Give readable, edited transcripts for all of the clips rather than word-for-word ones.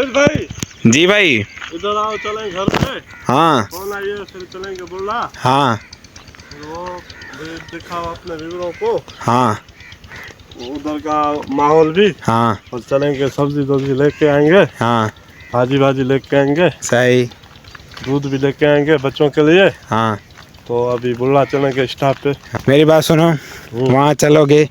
नवीद भाई। जी भाई। इधर आओ, चलें घर पे। हाँ फोन आइए, फिर चलेंगे बुल्ला। हाँ वो दिखाओ अपने विवरों को। हाँ उधर का माहौल भी। हाँ और चलेंगे, सब्जी वब्जी लेके आएंगे, हाँ भाजी भाजी लेके आएंगे, सही। दूध भी लेके आएंगे बच्चों के लिए। हाँ तो अभी बुल्ला चलेंगे स्टॉप पे। मेरी बात सुनो, वहाँ चलोगे,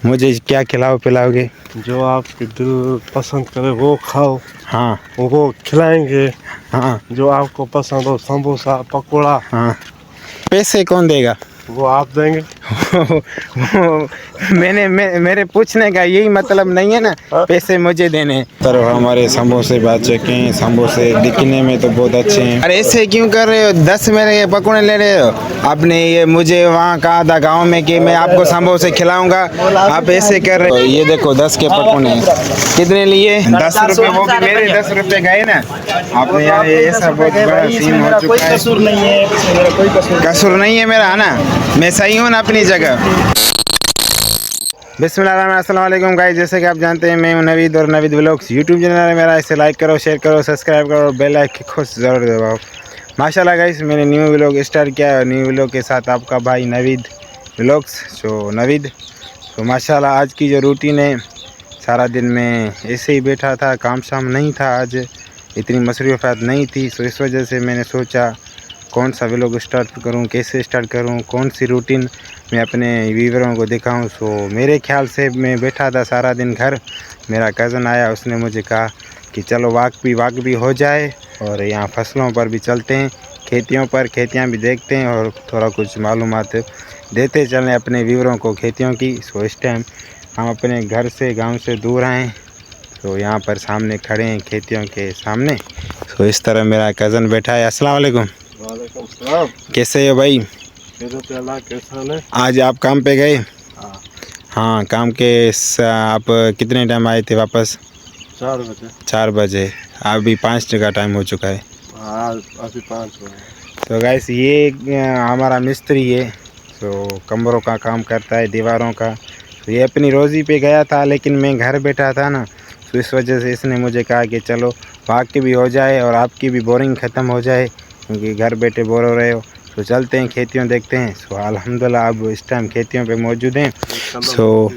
मुझे क्या खिलाओ पिलाओगे? जो आपके दिल पसंद करे वो खाओ, हाँ वो खिलाएंगे। हाँ जो आपको पसंद हो, समोसा पकोड़ा, हाँ। पैसे कौन देगा? वो आप देंगे। मेरे पूछने का यही मतलब नहीं है ना, पैसे मुझे देने। तर हमारे समोसे बाचे के समोसे दिखने में तो बहुत अच्छे हैं। अरे ऐसे क्यों कर रहे हो? 10 मेरे पकौड़े ले रहे हो आपने। ये मुझे वहाँ कहा था गांव में कि मैं आपको समोसे खिलाऊंगा, आप ऐसे कर रहे हो। ये देखो 10 के पकौड़े कितने लिए? 10 रुपए, वो भी मेरे 10 रुपए गए ना आपने। यार ऐसा बहुत बड़ा सीन हो चुका है। कसूर नहीं है, कसूर नहीं है मेरा, है ना? मैं सही हूँ ना अपनी जगह। बिस्मिल्लाह, अस्सलाम वालेकुम गाइस। जैसे कि आप जानते हैं मैं हूँ नवीद और नवीद व्लॉग्स यूट्यूब चैनल है मेरा। इसे लाइक करो, शेयर करो, सब्सक्राइब करो, बेल आइकन को ज़रूर दबाओ। माशाल्लाह गाइस, मैंने न्यू व्लॉग स्टार्ट किया है। न्यू व्लॉग के साथ आपका भाई नवीद व्लॉग्स। सो नवीद, तो माशाल्लाह आज की जो रूटीन है, सारा दिन में ऐसे ही बैठा था, काम शाम नहीं था, आज इतनी मसरूफियत नहीं थी। सो इस वजह से मैंने सोचा कौन सा व्लॉग स्टार्ट करूं, कैसे स्टार्ट करूं, कौन सी रूटीन मैं अपने व्यूअरों को दिखाऊं। सो मेरे ख्याल से मैं बैठा था सारा दिन घर, मेरा कज़न आया, उसने मुझे कहा कि चलो वाक भी हो जाए और यहाँ फसलों पर भी चलते हैं, खेतियों पर, खेतियाँ भी देखते हैं और थोड़ा कुछ मालूमात देते चलें अपने व्यूअरों को खेतियों की। सो इस टाइम हम अपने घर से, गाँव से दूर आएँ, तो यहाँ पर सामने खड़े हैं खेतियों के सामने। तो इस तरह मेरा कज़न बैठा है। अस्सलाम वालेकुम। वालेकुम सलाम। कैसे हो भाई? कैसा है? आज आप काम पे गए? हाँ। हाँ, काम के आप कितने टाइम आए थे वापस? 4 बजे। 4 बजे। अभी 5 का टाइम हो चुका है। हाँ, अभी 5 बजे। तो गाइस ये हमारा मिस्त्री है, तो कमरों का काम करता है, दीवारों का। तो ये अपनी रोज़ी पे गया था, लेकिन मैं घर बैठा था ना, तो इस वजह से इसने मुझे कहा कि चलो वाक भी हो जाए और आपकी भी बोरिंग ख़त्म हो जाए, क्योंकि घर बैठे बोर हो रहे हो। तो चलते हैं खेतियों देखते हैं। सो अल्हम्दुलिल्लाह अब इस टाइम खेतियों पे मौजूद हैं। सो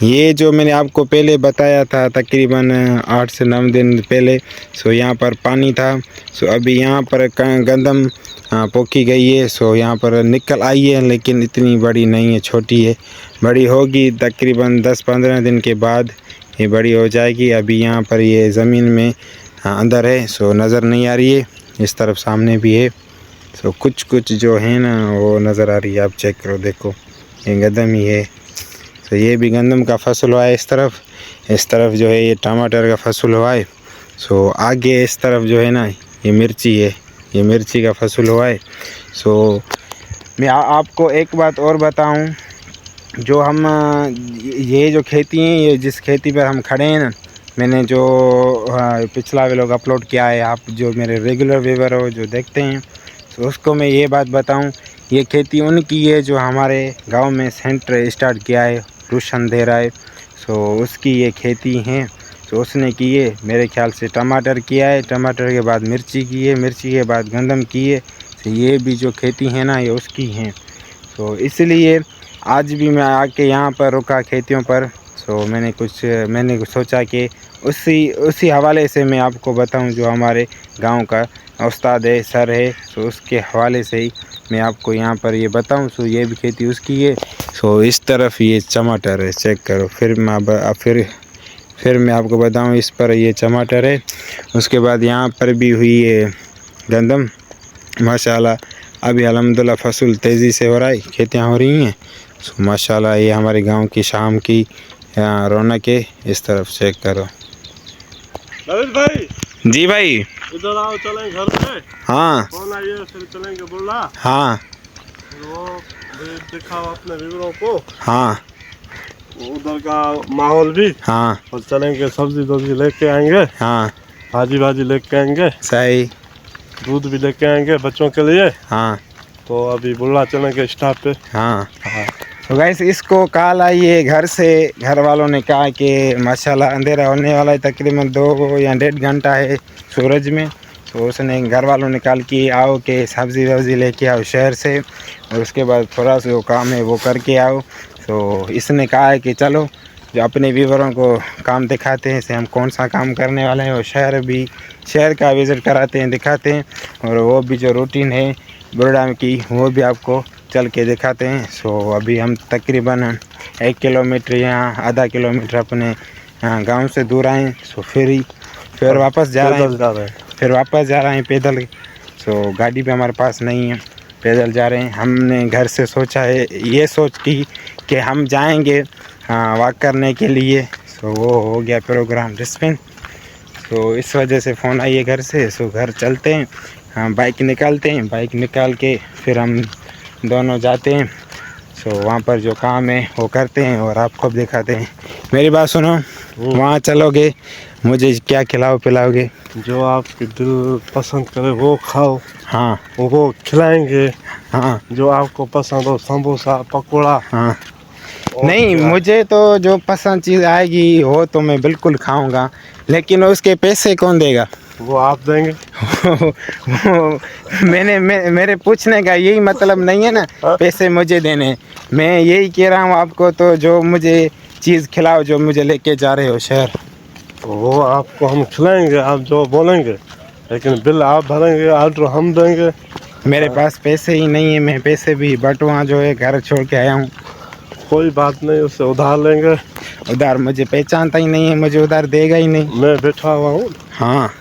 ये जो मैंने आपको पहले बताया था तकरीबन 8 से 9 दिन पहले, सो यहाँ पर पानी था। सो अभी यहाँ पर गंदम पोखी गई है। सो यहाँ पर निकल आई है, लेकिन इतनी बड़ी नहीं है, छोटी है। बड़ी होगी तकरीबन 10-15 दिन के बाद ये बड़ी हो जाएगी। अभी यहाँ पर ये ज़मीन में अंदर है, सो नज़र नहीं आ रही है। इस तरफ सामने भी है। सो कुछ जो है ना वो नज़र आ रही है, आप चेक करो, देखो ये गंदम ही है। तो ये भी गंदम का फसल हुआ है। इस तरफ जो है ये टमाटर का फसल हुआ है। सो आगे इस तरफ जो है ना ये मिर्ची है, ये मिर्ची का फसल हुआ है। सो मैं आपको एक बात और बताऊं, जो हम ये जो खेती है, ये जिस खेती पर हम खड़े हैं ना, मैंने जो पिछला व्लॉग अपलोड किया है, आप जो मेरे रेगुलर व्यूअर हो, जो देखते हैं, तो उसको मैं ये बात बताऊं, ये खेती उनकी है जो हमारे गांव में सेंटर स्टार्ट किया है, रोशन दे रहा है। सो उसकी ये खेती है। तो उसने की है, मेरे ख्याल से टमाटर किया है, टमाटर के बाद मिर्ची की है, मिर्ची के बाद गंदम की है। तो ये भी जो खेती है ना, ये उसकी हैं। तो इसलिए आज भी मैं आके यहाँ पर रुका खेतियों पर। सो मैंने सोचा कि उसी हवाले से मैं आपको बताऊं, जो हमारे गांव का उस्ताद है, सर है, सो उसके हवाले से ही मैं आपको यहाँ पर ये बताऊं। सो ये भी खेती उसकी है। सो इस तरफ ये टमाटर है, चेक करो। फिर मैं आपको बताऊं, इस पर ये टमाटर है। उसके बाद यहाँ पर भी हुई है गंदम। माशाल्लाह अभी अल्हम्दुलिल्लाह फसल तेज़ी से हो रहा है, खेतियाँ हो रही हैं। सो माशाल्लाह ये हमारे गांव की शाम की रौनक है। इस तरफ चेक करो। नवीद भाई। जी भाई। इधर आओ, चलें घर पे। हाँ फोन आइए, फिर चलेंगे बुल्ला। हाँ वो दिखाओ अपने विवरों को। हाँ उधर का माहौल भी। हाँ और चलेंगे, सब्जी वब्जी लेके आएंगे, हाँ भाजी भाजी लेके आएंगे, सही। दूध भी लेके आएंगे बच्चों के लिए। हाँ तो अभी बुल्ला चलेंगे स्टॉप पे। हाँ हाँ। तो गाइस इसको कॉल आई है घर से, घर वालों ने कहा कि माशाल्लाह अंधेरा होने वाला है, तकरीबन 2 या 1.5 घंटा है सूरज में। तो उसने घर वालों ने कॉल की आओ कि सब्ज़ी वब्ज़ी लेके आओ शहर से, और उसके बाद थोड़ा सा जो काम है वो करके आओ। तो इसने कहा है कि चलो जो अपने व्यूवरों को काम दिखाते हैं, इसे हम कौन सा काम करने वाले हैं, और शहर का विज़िट कराते हैं, दिखाते हैं, और वो भी जो रूटीन है बुरडा की वो भी आपको चल के दिखाते हैं। सो अभी हम तकरीबन 1 किलोमीटर या आधा किलोमीटर अपने गांव से दूर आए। सो फिर वापस जा रहे हैं पैदल। सो गाड़ी भी हमारे पास नहीं है, पैदल जा रहे हैं। हमने घर से सोचा है, ये सोच की कि हम जाएंगे वॉक करने के लिए। सो वो हो गया प्रोग्राम डिस्पिन। तो इस वजह से फ़ोन आई है घर से। सो घर चलते हैं, बाइक निकालते हैं, बाइक निकाल के फिर हम दोनों जाते हैं। सो वहाँ पर जो काम है वो करते हैं और आपको भी दिखाते हैं। मेरी बात सुनो, वहाँ चलोगे, मुझे क्या खिलाओ पिलाओगे? जो आपके दिल पसंद करे वो खाओ। हाँ वो खिलाएंगे। हाँ जो आपको पसंद हो, समोसा पकौड़ा। हाँ नहीं, मुझे तो जो पसंद चीज़ आएगी वो तो मैं बिल्कुल खाऊंगा, लेकिन उसके पैसे कौन देगा? वो आप देंगे। मेरे पूछने का यही मतलब नहीं है ना, पैसे मुझे देने। मैं यही कह रहा हूँ आपको, तो जो मुझे चीज़ खिलाओ जो मुझे लेके जा रहे हो शहर। वो आपको हम खिलाएंगे, आप जो बोलेंगे, लेकिन बिल आप भरेंगे, ऑर्डर हम देंगे। मेरे पास पैसे ही नहीं है, मैं पैसे भी बटुआ जो है घर छोड़ के आया हूँ। कोई बात नहीं, उससे उधार लेंगे। उधार मुझे पहचानता ही नहीं है, मुझे उधार देगा ही नहीं। मैं बैठा हुआ हूँ। हाँ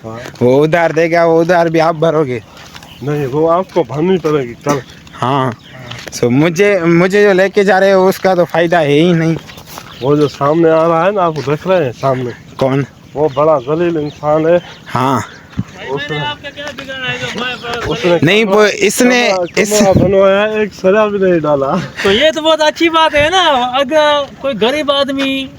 वो उधार देगा, वो उधार भी आप भरोगे? नहीं, वो आपको भरनी पड़ेगी कल। हाँ सो मुझे जो लेके जा रहे हो उसका तो फ़ायदा है ही नहीं। वो जो सामने आ रहा है ना, आप देख रहे हैं सामने? कौन? वो बड़ा जलील इंसान है। हाँ उसने नहीं, वो इसने बनवाया, एक सजा भी नहीं डाला। तो ये तो बहुत अच्छी बात है ना। अगर कोई गरीब आदमी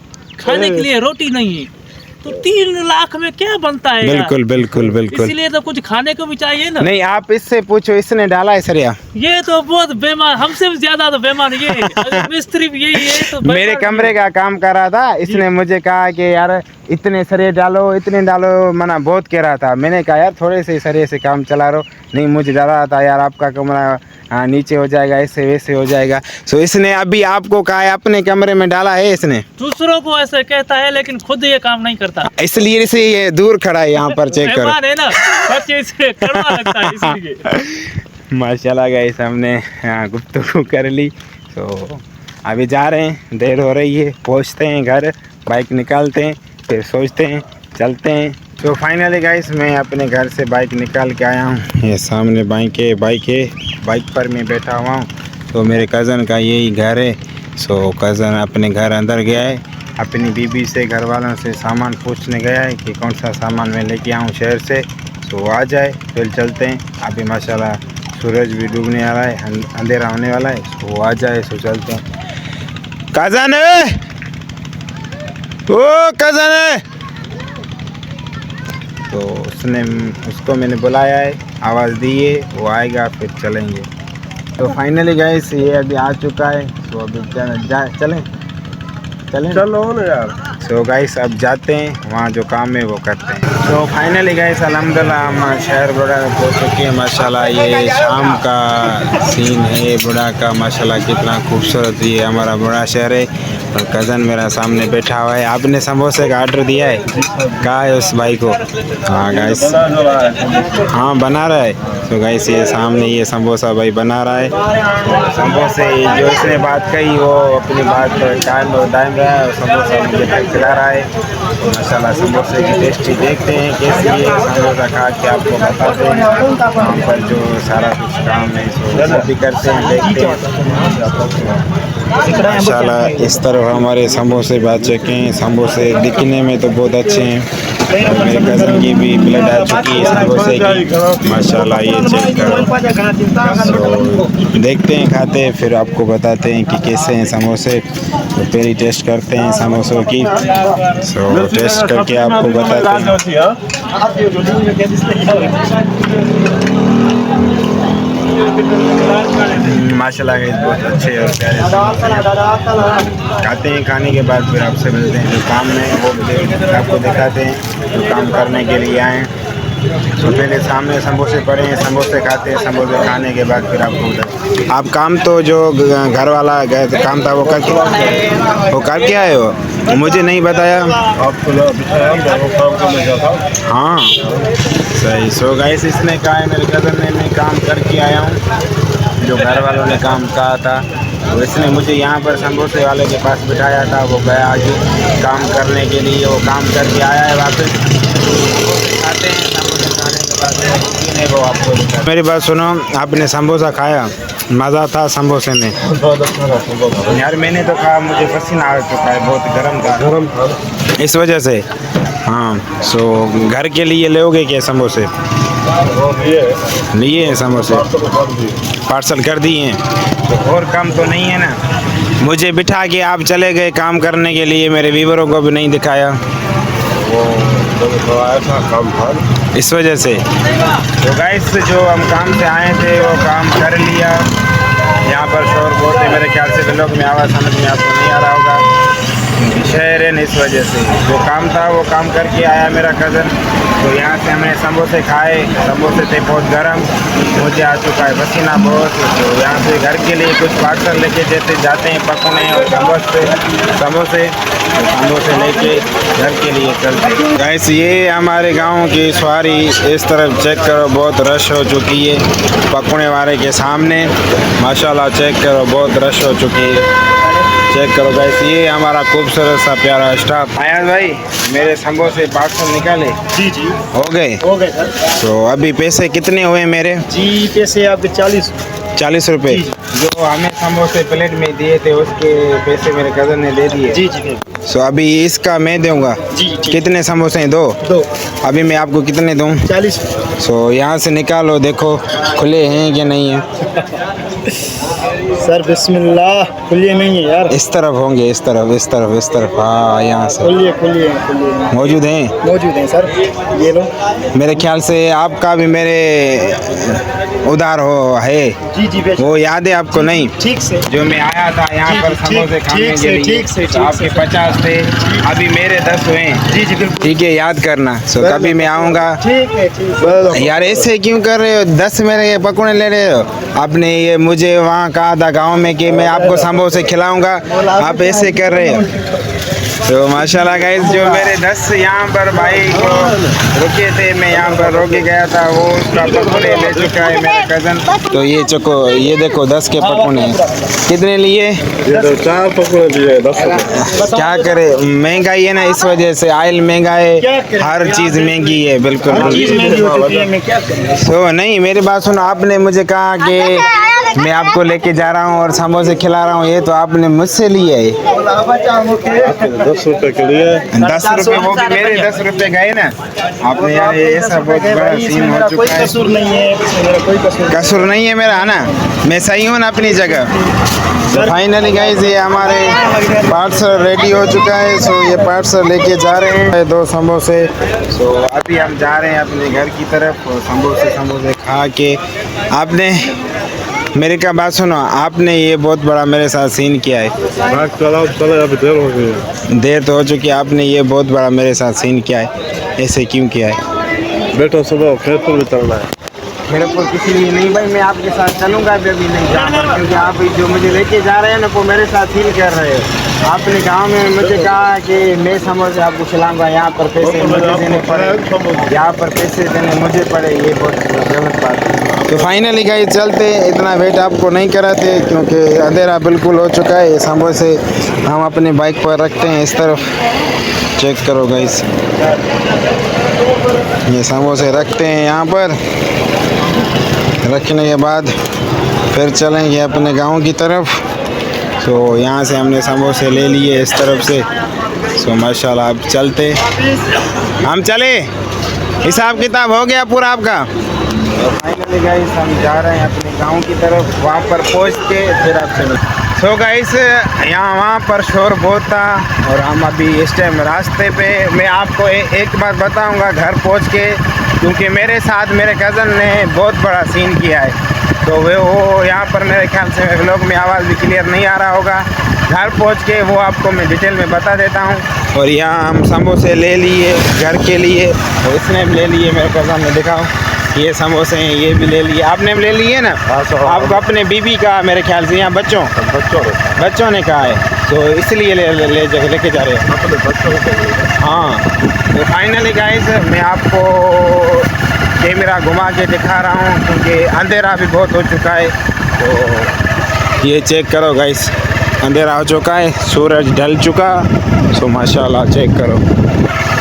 खाने के लिए रोटी नहीं है तो 3 लाख में क्या बनता है? बिल्कुल बिल्कुल बिल्कुल। इसीलिए तो कुछ खाने को भी चाहिए ना। नहीं, आप इससे पूछो, इसने डाला है सरिया। ये तो बहुत बेईमान, हमसे भी ज्यादा तो बेईमान ये है। अगर मिस्त्री भी यही है तो मेरे कमरे का काम कर रहा था, इसने मुझे कहा कि यार इतने सरिये डालो, इतने डालो, मना बहुत कह रहा था। मैंने कहा यार थोड़े से सरिये से काम चला रहा। नहीं, मुझे डर रहा था यार आपका कमरा नीचे हो जाएगा, ऐसे वैसे हो जाएगा। सो इसने अभी आपको कहा है अपने कमरे में डाला है इसने। दूसरों को ऐसे कहता है लेकिन खुद ये काम नहीं करता, इसलिए इसे ये दूर खड़ा है यहाँ पर। चेक करो, बेईमान है ना, बच्चे से कड़वा लगता है इसलिए। माशाल्लाह गाइस, हमने गुफ्तगू कर ली। तो अभी जा रहे हैं, देर हो रही है, पहुँचते हैं घर, बाइक निकालते हैं, फिर सोचते हैं चलते हैं। तो फाइनली गाइस मैं अपने घर से बाइक निकाल के आया हूँ। ये सामने बाइक पर मैं बैठा हुआ हूँ। तो मेरे कज़न का यही घर है। सो कज़न अपने घर अंदर गया है, अपनी बीबी से, घर वालों से सामान पूछने गया है कि कौन सा सामान मैं लेके आऊँ शहर से। सो आ जाए फिर चलते हैं। अभी माशाल्लाह सूरज भी डूबने आ रहा है, अंधेरा होने वाला है। सो आ जाए, सो चलते हैं। कज़न है, ओ कज़न है। तो उसको मैंने बुलाया है, आवाज़ दी है, वो आएगा फिर चलेंगे। तो फाइनली गाइस ये अभी आ चुका है। तो अभी चलें चलो ना यार। सो गाइस अब जाते हैं, वहाँ जो काम है वो करते हैं। तो फाइनली गाइस अल्हम्दुलिल्लाह हम शहर बुढ़ा में पहुँच चुके हैं। माशाल्लाह ये शाम का सीन है बुढ़ा का। माशाल्लाह कितना खूबसूरत ये हमारा बुढ़ा शहर है। और कज़न मेरा सामने बैठा हुआ है। आपने समोसे का ऑर्डर दिया है? कहा है उस भाई को? हाँ गाइस, हाँ बना रहा है। तो गाइस ये सामने ये समोसा भाई बना रहा है। समोसे जो इसने बात कही वो अपनी बात दायम रहा है, और समोसा मुझे खिला रहा है। माशाल्लाह समोसे की टेस्टी देखते हैं कैसी है। समोसा खा के आपको बताते हैं वहाँ पर जो सारा कुछ काम है सो भी करते हैं, देखते हैं। माशाल्लाह इस तरफ हमारे समोसे बच चुके हैं। समोसे दिखने में तो बहुत अच्छे हैं। और मेरे कज़न की भी प्लेट आ चुकी है समोसे की। माशाल्लाह ये चेक करो। सो देखते हैं, खाते हैं, फिर आपको बताते हैं कि कैसे हैं समोसे। तो पहले टेस्ट करते हैं समोसों की। सो टेस्ट करके आपको बताते हैं। माशाल्लाह गाइस बहुत अच्छे और प्यारे समोसे खाते हैं। खाने के बाद फिर आपसे मिलते हैं। जो काम में वो आपको दिखाते हैं जो काम करने के लिए आए हैं। तो पहले सामने समोसे पड़े हैं, समोसे खाते हैं। समोसे खाने के बाद फिर आपको उधर आप काम तो जो घर वाला गए तो काम था वो करके आए हो, मुझे नहीं बताया। आपको बिठाया वो काम करने गया था। हाँ सही। सो गाइस इसने कहा है मेरे कज़न ने मैं काम करके आया हूँ जो घर वालों ने काम कहा था। तो इसने मुझे यहाँ पर समोसे वाले के पास बिठाया था। वो गया आगे काम करने के लिए, वो काम करके आया है वापस। समोसे खाते हैं, समोसे खाने के बाद वो आपको दिखाते। मेरी बात सुनो, आपने समोसा खाया, मज़ा था समोसे में? बहुत अच्छा था समोसा यार मैंने तो कहा मुझे पसीना आ चुका है, बहुत गर्म था। गरम था इस वजह से। हाँ सो घर के लिए लोगे क्या समोसे? और ये लिए हैं समोसे, पार्सल कर दिए हैं। तो और काम तो नहीं है ना? मुझे बिठा के आप चले गए काम करने के लिए, मेरे व्यूअरों को भी नहीं दिखाया, वो थोड़ा ऐसा काम था इस वजह से। तो गाइस जो हम काम से आए थे वो काम कर लिया। यहाँ पर शोर बहुत है, मेरे ख्याल से लोग में आवाज़ समझ में आपको नहीं आ रहा होगा, शहर है न, इस वजह से। जो काम था वो काम करके आया मेरा कज़न। तो यहाँ से हमने समोसे खाए, समोसे थे बहुत गर्म, मुझे आ चुका है पसीना बहुत। तो यहाँ से घर के लिए कुछ पार्सल लेके जाते हैं पकौड़े और समोसे लेके घर के लिए चलते हैं। गाइस ये हमारे गांव की सवारी, इस तरफ चेक करो बहुत रश हो चुकी है पकौड़े वाले के सामने। माशाल्लाह चेक करो बहुत रश हो चुकी है, चेक करो गाइस। ये हमारा खूबसूरत सा प्यारा स्टाफ। आयाज भाई मेरे समोसे पार्सल निकाले? जी जी हो गए सर। तो अभी पैसे कितने हुए मेरे? जी पैसे आपके 40 रुपये। जो हमें समोसे प्लेट में दिए थे उसके पैसे मेरे कज़न ने दे दिए। जी जी सो अभी इसका मैं दूंगा। जी ठीक। कितने समोसे हैं? दो। अभी मैं आपको कितने दूं? 40। सो यहाँ से निकालो, देखो खुले हैं कि नहीं है। सर बिस्मिल्लाह, खुलिए नहीं है यार। इस तरफ होंगे, इस तरफ। हाँ यहाँ से खुलिए मौजूद हैं। मौजूद हैं सर, ये लो। मेरे ख्याल से आपका भी मेरे उधार है। जी जी बेशक। वो याद है आपको? नहीं, ठीक से जो मैं आया था यहाँ पर समोसे खाने के लिए, ठीक से तो आपके 50 थे, अभी मेरे 10 हुए। जी जी बिल्कुल ठीक है, याद करना। सो कभी मैं आऊँगा। ठीक है। यार ऐसे क्यों कर रहे हो? 10 मेरे पकौड़े ले रहे हो? आपने ये मुझे वहाँ कहा था गांव में कि मैं आपको समोसे खिलाऊंगा, आप ऐसे कर रहे हो। तो माशाल्लाह गाइस जो मेरे 10 यहाँ पर भाई को रुके थे, मैं यहाँ पर रोके गया था, वो उसका पकौड़े ले चुका है मेरा कज़न। तो ये देखो 10 के पकौड़े कितने लिए? ये तो 4 पकौड़े लिए 10 रुपये। क्या करे, महंगाई है ना, इस वजह से ऑयल महंगा है, हर चीज़ महंगी है। बिल्कुल तो नहीं, मेरी बात सुनो, आपने मुझे कहा कि मैं आपको लेके जा रहा हूँ और समोसे खिला रहा हूँ, ये तो आपने मुझसे लिया है 10 रुपये के लिए। 10 रुपये, वो भी मेरे 10 रुपये गए ना आपने। यार ये ऐसा बहुत बड़ा सीन हो चुका है। कसूर नहीं है, मेरा कोई कसूर नहीं है मेरा, है ना, मैं सही हूँ ना अपनी जगह। तो फाइनली गाइस ये हमारे पार्सल रेडी हो चुका है। सो ये पार्सल लेके जा रहे हैं 2 समोसे। सो अभी हम जा रहे हैं अपने घर की तरफ और समोसे खा के। आपने मेरी क्या बात सुनो, आपने ये बहुत बड़ा मेरे साथ सीन किया है। चलो अभी देर हो गई है। देर तो हो चुकी है, आपने ये बहुत बड़ा मेरे साथ सीन किया है, ऐसे क्यों किया है? बेटा सुबह खेत पर भी चलना है। मेरे को किसी लिए नहीं भाई, मैं आपके साथ चलूँगा अभी नहीं जाऊँगा, क्योंकि आप जो मुझे लेके जा रहे हैं ना वो मेरे साथ फील कर रहे हो। आपने गांव में मुझे कहा कि मैं समोसे आपको खिलाऊंगा, यहाँ पर पैसे मुझे देने पड़े, यहाँ पर पैसे देने मुझे पड़े, ये बहुत गलत बात है। तो फाइनली गाइस चलते, इतना वेट आपको नहीं कराते क्योंकि अंधेरा बिल्कुल हो चुका है। समोसे हम अपने बाइक पर रखते हैं इस तरफ, चेक करो गाइस, ये समोसे रखते हैं यहाँ पर। रखने के बाद फिर चलेंगे अपने गांव की तरफ। तो यहाँ से हमने समोसे ले लिए इस तरफ से। सो माशाल्लाह अब चलते, हम चले, हिसाब किताब हो गया पूरा आपका। फाइनली गाइस हम जा रहे हैं अपने गांव की तरफ, वहाँ पर पहुँच के फिर आपसे मिलते। सो गाइस यहाँ वहाँ पर शोर बहुत था और हम अभी इस टाइम रास्ते पे, मैं आपको एक बात बताऊंगा घर पहुँच के, क्योंकि मेरे साथ मेरे कज़न ने बहुत बड़ा सीन किया है। तो वो यहाँ पर मेरे ख्याल से व्लॉग में आवाज़ भी क्लियर नहीं आ रहा होगा। घर पहुँच के वो आपको मैं डिटेल में बता देता हूँ। और यहाँ हम समोसे ले लिए घर के लिए, और इसने भी ले लिए, मेरे कज़न में दिखाओ ये समोसे हैं, ये भी ले लिए। आपने भी ले लिए ना? आपको अपने बीबी का मेरे ख्याल से यहाँ बच्चों ने कहा है, तो इसलिए लेके जा रहे हैं। हाँ, तो फाइनली गाइस मैं आपको कैमरा घुमा के दिखा रहा हूँ क्योंकि अंधेरा भी बहुत हो चुका है। तो ये चेक करो गाइस, अंधेरा हो चुका है, सूरज ढल चुका। सो माशाल्लाह चेक करो।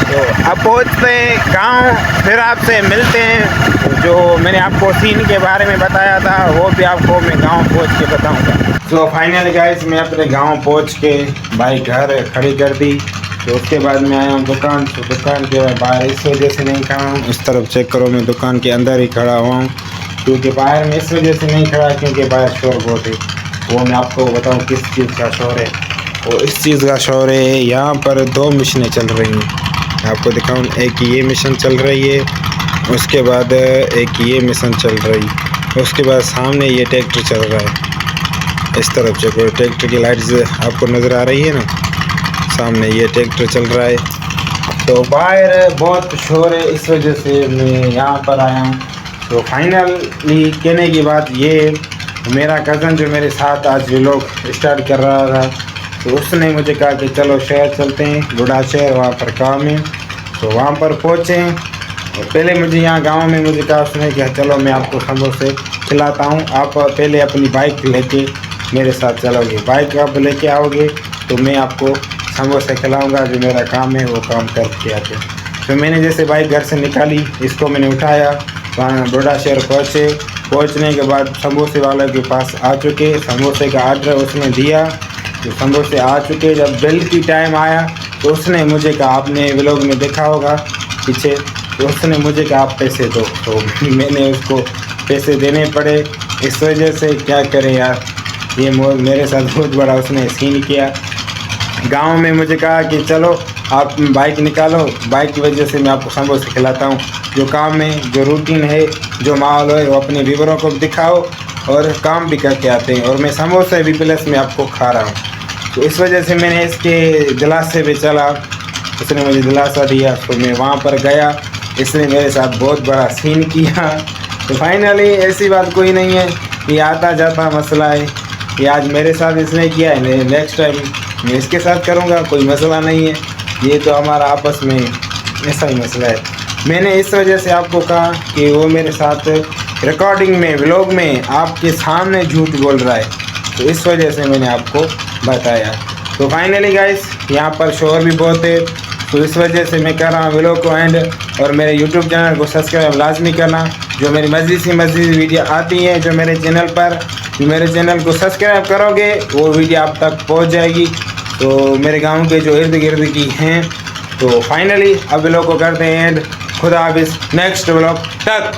तो अब पहुँचते हैं गाँव, फिर आपसे मिलते हैं। जो मैंने आपको सीन के बारे में बताया था वो भी आपको मैं गांव पहुंच के बताऊंगा। तो फाइनली गाइस मैं अपने गांव पहुंच के बाइक घर खड़ी कर दी। तो उसके बाद मैं आया हूँ दुकान। तो दुकान के बाहर इस वजह से नहीं खड़ा हूँ, इस तरफ चेक करो, मैं दुकान के अंदर ही खड़ा हुआ हूँ क्योंकि बाहर में इस वजह से नहीं खड़ा क्योंकि बाहर शोर बहुत है। वो मैं आपको बताऊँ किस चीज़ का शोर है। वो इस चीज़ का शोर है, यहाँ पर 2 मशीनें चल रही हैं। आपको दिखाऊँ, एक ये मशीन चल रही है, उसके बाद एक ये मशीन चल रही, उसके बाद सामने ये ट्रैक्टर चल रहा है। इस तरफ चेक करो, ट्रैक्टर की लाइट्स आपको नज़र आ रही है ना, सामने ये ट्रैक्टर चल रहा है। तो बाहर बहुत शोर है, इस वजह से मैं यहाँ पर आया हूँ। तो फाइनली कहने की बात ये, मेरा कज़न जो मेरे साथ आज व्लॉग स्टार्ट कर रहा था, तो उसने मुझे कहा कि चलो शहर चलते हैं, बुढ़ा शहर, वहाँ पर काम है। तो वहाँ पर पहुँचे। और पहले मुझे यहाँ गांव में मुझे कहा उसने कि चलो मैं आपको समोसे खिलाता हूँ, आप पहले अपनी बाइक लेके मेरे साथ चलोगे, बाइक आप लेके आओगे तो मैं आपको समोसे खिलाऊंगा, जो मेरा काम है वो काम करके आते। तो मैंने जैसे बाइक घर से निकाली, इसको मैंने उठाया, वहाँ बड़ा शहर पहुँचे। पहुँचने के बाद समोसे वाले के पास आ चुके, समोसे का आर्डर उसने दिया, तो समोसे आ चुके। जब बिल की टाइम आया तो उसने मुझे कहा, आपने व्लॉग में देखा होगा पीछे, तो उसने मुझे कहा आप पैसे दो। तो मैंने उसको पैसे देने पड़े। इस वजह से क्या करें यार, ये मेरे साथ बहुत बड़ा उसने सीन किया। गांव में मुझे कहा कि चलो आप बाइक निकालो, बाइक की वजह से मैं आपको समोसे खिलाता हूँ। जो काम है, जो रूटीन है, जो माहौल है, वो अपने व्यूअरों को दिखाओ और काम भी करके आते हैं। और मैं समोसे भी प्लस में आपको खा रहा हूँ। तो इस वजह से मैंने इसके दिलासे पे चला, उसने मुझे दिलासा दिया। तो मैं वहाँ पर गया, इसने मेरे साथ बहुत बड़ा सीन किया। तो फाइनली ऐसी बात कोई नहीं है, ये आता जाता मसला है। ये आज मेरे साथ इसने किया है, नेक्स्ट टाइम मैं इसके साथ करूँगा, कोई मसला नहीं है। ये तो हमारा आपस में ऐसा ही मसला है। मैंने इस वजह से आपको कहा कि वो मेरे साथ रिकॉर्डिंग में, व्लॉग में आपके सामने झूठ बोल रहा है, तो इस वजह से मैंने आपको बताया। तो फाइनली गाइस यहाँ पर शोर भी बहुत है, तो इस वजह से मैं कर रहा हूँ व्लॉग को एंड। और मेरे यूट्यूब चैनल को सब्सक्राइब लाजमी करना। जो मेरी मज़ीद वीडियो आती है जो मेरे चैनल पर, जो मेरे चैनल को सब्सक्राइब करोगे वो वीडियो आप तक पहुँच जाएगी। तो मेरे गाँव के जो इर्द गिर्द की हैं। तो फाइनली अब व्लॉग को करते हैं एंड। खुदा हाफिज़, नेक्स्ट व्लॉग तक।